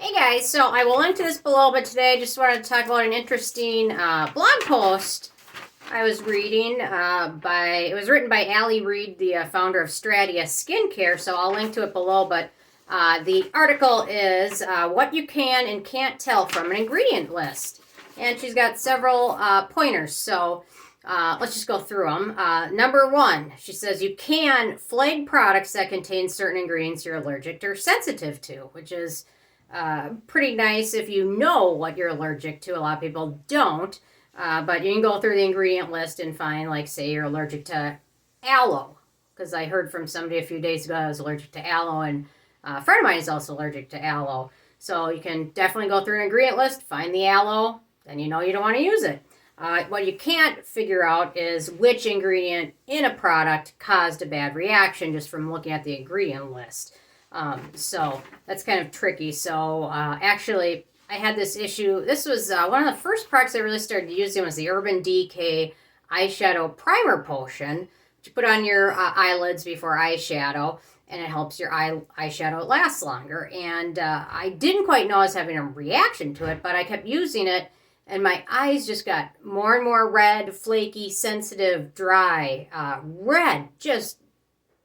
Hey guys, so I will link to this below, but today I just wanted to talk about an interesting blog post I was reading. It was written by Allie Reed, the founder of Stratia Skincare, so I'll link to it below, but the article is what you can and can't tell from an ingredient list. And she's got several pointers, so let's just go through them. Number one, she says you can flag products that contain certain ingredients you're allergic to or sensitive to, which is pretty nice if you know what you're allergic to. A lot of people don't, but you can go through the ingredient list and find, like, say you're allergic to aloe, because I heard from somebody a few days ago I was allergic to aloe, and a friend of mine is also allergic to aloe. So you can definitely go through an ingredient list, find the aloe, then you know you don't want to use it. What you can't figure out is which ingredient in a product caused a bad reaction just from looking at the ingredient list. So that's kind of tricky. So actually, I had this issue. This was one of the first products I really started using was the Urban Decay Eyeshadow Primer Potion, which you put on your eyelids before eyeshadow, and it helps your eyeshadow last longer. And I didn't quite know I was having a reaction to it, but I kept using it, and my eyes just got more and more red, flaky, sensitive, dry, red, just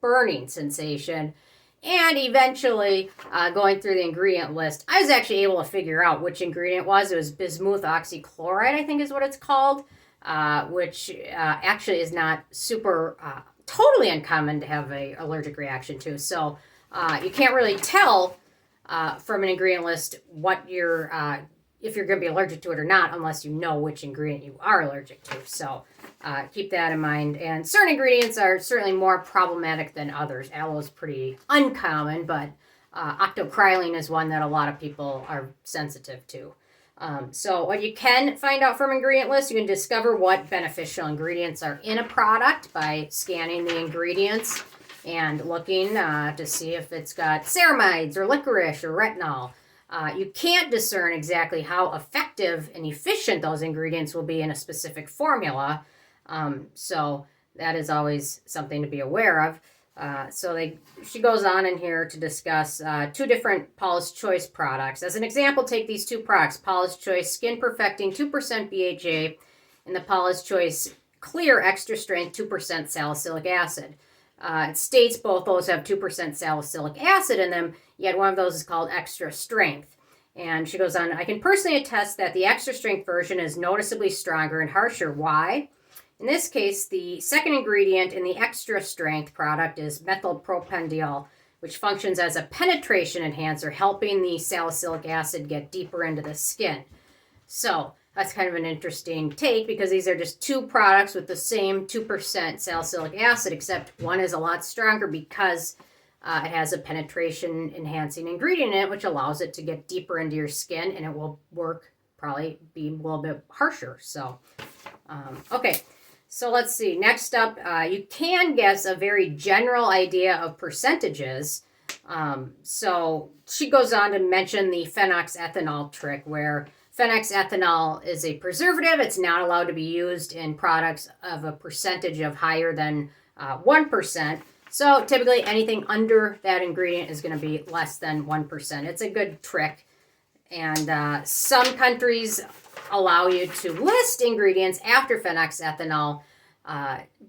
burning sensation. And eventually, going through the ingredient list, I was actually able to figure out which ingredient it was. It was bismuth oxychloride, I think is what it's called, which actually is not super totally uncommon to have an allergic reaction to. So you can't really tell from an ingredient list what you're if you're going to be allergic to it or not, unless you know which ingredient you are allergic to. So keep that in mind. And certain ingredients are certainly more problematic than others. Aloe is pretty uncommon, but octocrylene is one that a lot of people are sensitive to. So what you can find out from ingredient lists, you can discover what beneficial ingredients are in a product by scanning the ingredients and looking to see if it's got ceramides or licorice or retinol. You can't discern exactly how effective and efficient those ingredients will be in a specific formula. So that is always something to be aware of. She goes on in here to discuss two different Paula's Choice products. As an example, take these two products, Paula's Choice Skin Perfecting 2% BHA and the Paula's Choice Clear Extra Strength 2% Salicylic Acid. It states both those have 2% salicylic acid in them, yet one of those is called extra strength. And she goes on, I can personally attest that the extra strength version is noticeably stronger and harsher. Why? In this case, the second ingredient in the extra strength product is methylpropanediol, which functions as a penetration enhancer, helping the salicylic acid get deeper into the skin. So that's kind of an interesting take, because these are just two products with the same 2% salicylic acid, except one is a lot stronger because it has a penetration enhancing ingredient in it, which allows it to get deeper into your skin, and it will probably be a little bit harsher. So, okay. So let's see. Next up, you can guess a very general idea of percentages. So she goes on to mention the phenoxethanol trick, where phenoxethanol is a preservative. It's not allowed to be used in products of a percentage of higher than 1%. So typically anything under that ingredient is going to be less than 1%. It's a good trick. And some countries allow you to list ingredients after phenoxethanol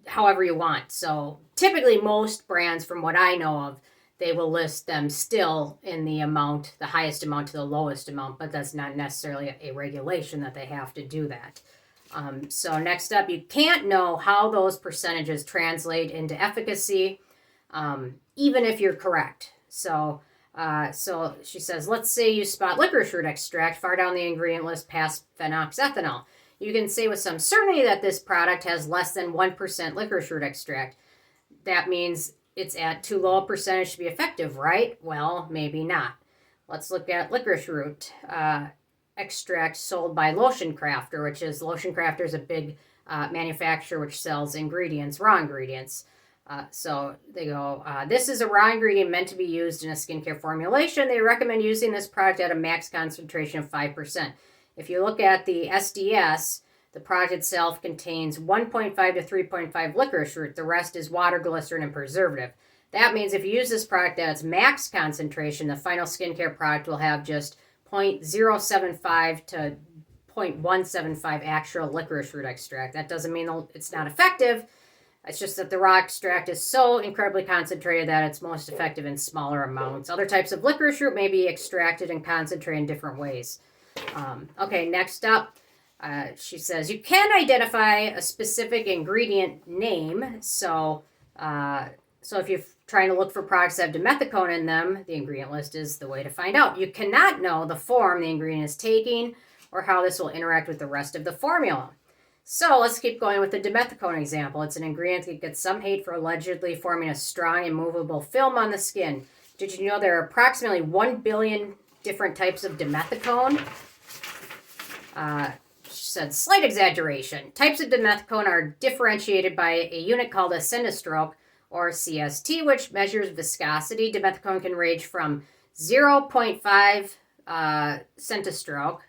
however you want. So typically most brands, from what I know of, they will list them still in the amount, the highest amount to the lowest amount, but that's not necessarily a regulation that they have to do that. So next up, you can't know how those percentages translate into efficacy, even if you're correct. So she says, let's say you spot licorice root extract far down the ingredient list past phenoxethanol. You can say with some certainty that this product has less than 1% licorice root extract. That means it's at too low a percentage to be effective, right? Well, maybe not. Let's look at licorice root extract sold by Lotion Crafter, Lotion Crafter is a big manufacturer which sells ingredients, raw ingredients. So they go, this is a raw ingredient meant to be used in a skincare formulation. They recommend using this product at a max concentration of 5%. If you look at the SDS, the product itself contains 1.5 to 3.5 licorice root. The rest is water, glycerin, and preservative. That means if you use this product at its max concentration, the final skincare product will have just 0.075 to 0.175 actual licorice root extract. That doesn't mean it's not effective. It's just that the raw extract is so incredibly concentrated that it's most effective in smaller amounts. Other types of licorice root may be extracted and concentrated in different ways. Okay, next up, she says, you can identify a specific ingredient name. So if you're trying to look for products that have dimethicone in them, the ingredient list is the way to find out. You cannot know the form the ingredient is taking or how this will interact with the rest of the formula. So let's keep going with the dimethicone example. It's an ingredient that gets some hate for allegedly forming a strong and movable film on the skin. Did you know there are approximately 1 billion different types of dimethicone? She said, slight exaggeration. Types of dimethicone are differentiated by a unit called a centistroke, or CST, which measures viscosity. Dimethicone can range from 0.5 centistroke,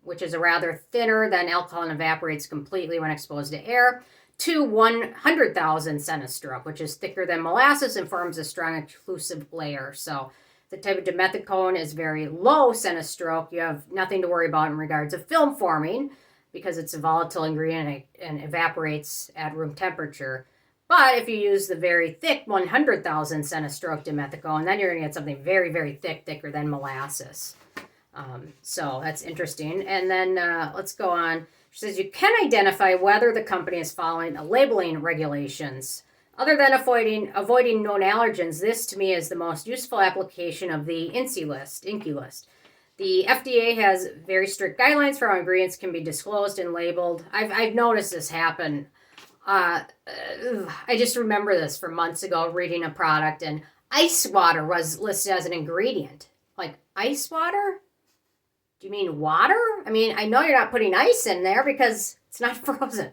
which is a rather thinner than alcohol and evaporates completely when exposed to air, to 100,000 centistroke, which is thicker than molasses and forms a strong occlusive layer. So the type of dimethicone is very low centistroke. You have nothing to worry about in regards of film forming because it's a volatile ingredient and evaporates at room temperature. But if you use the very thick 100,000 centistroke dimethicone, then you're going to get something very, very thick, thicker than molasses. So that's interesting. And then let's go on. She says you can identify whether the company is following labeling regulations. Other than avoiding known allergens, this to me is the most useful application of the INCI list. The FDA has very strict guidelines for how ingredients can be disclosed and labeled. I've noticed this happen. I just remember this from months ago reading a product and ice water was listed as an ingredient. Like, ice water? Do you mean water? I mean, I know you're not putting ice in there because it's not frozen.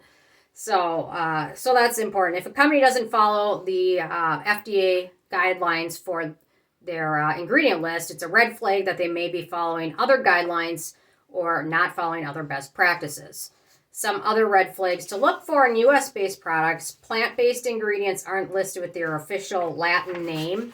So that's important. If a company doesn't follow the FDA guidelines for their ingredient list, it's a red flag that they may be following other guidelines or not following other best practices. Some other red flags to look for in U.S.-based products: plant-based ingredients aren't listed with their official Latin name.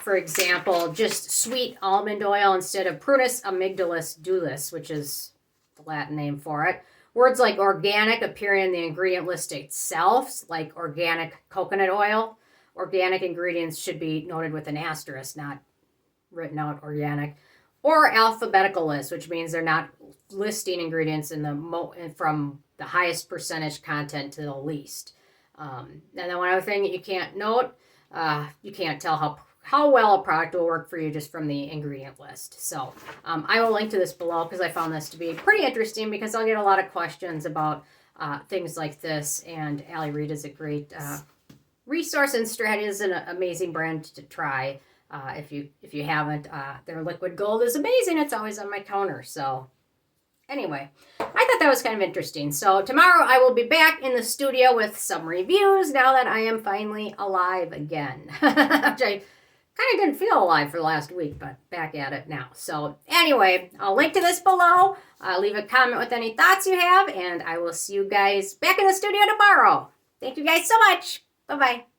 For example, just sweet almond oil instead of Prunus amygdalis dulcis, which is the Latin name for it. Words like organic appearing in the ingredient list itself, like organic coconut oil. Organic ingredients should be noted with an asterisk, not written out organic. Or alphabetical list, which means they're not listing ingredients in from the highest percentage content to the least. And then one other thing that you can't note, you can't tell how well a product will work for you just from the ingredient list. So I will link to this below because I found this to be pretty interesting because I'll get a lot of questions about things like this. And Allie Reed is a great resource, and Strati is an amazing brand to try. If you haven't, their liquid gold is amazing. It's always on my counter. So anyway, I thought that was kind of interesting. So tomorrow I will be back in the studio with some reviews now that I am finally alive again. Which I kind of didn't feel alive for the last week, but back at it now. So anyway, I'll link to this below. Leave a comment with any thoughts you have, and I will see you guys back in the studio tomorrow. Thank you guys so much. Bye-bye.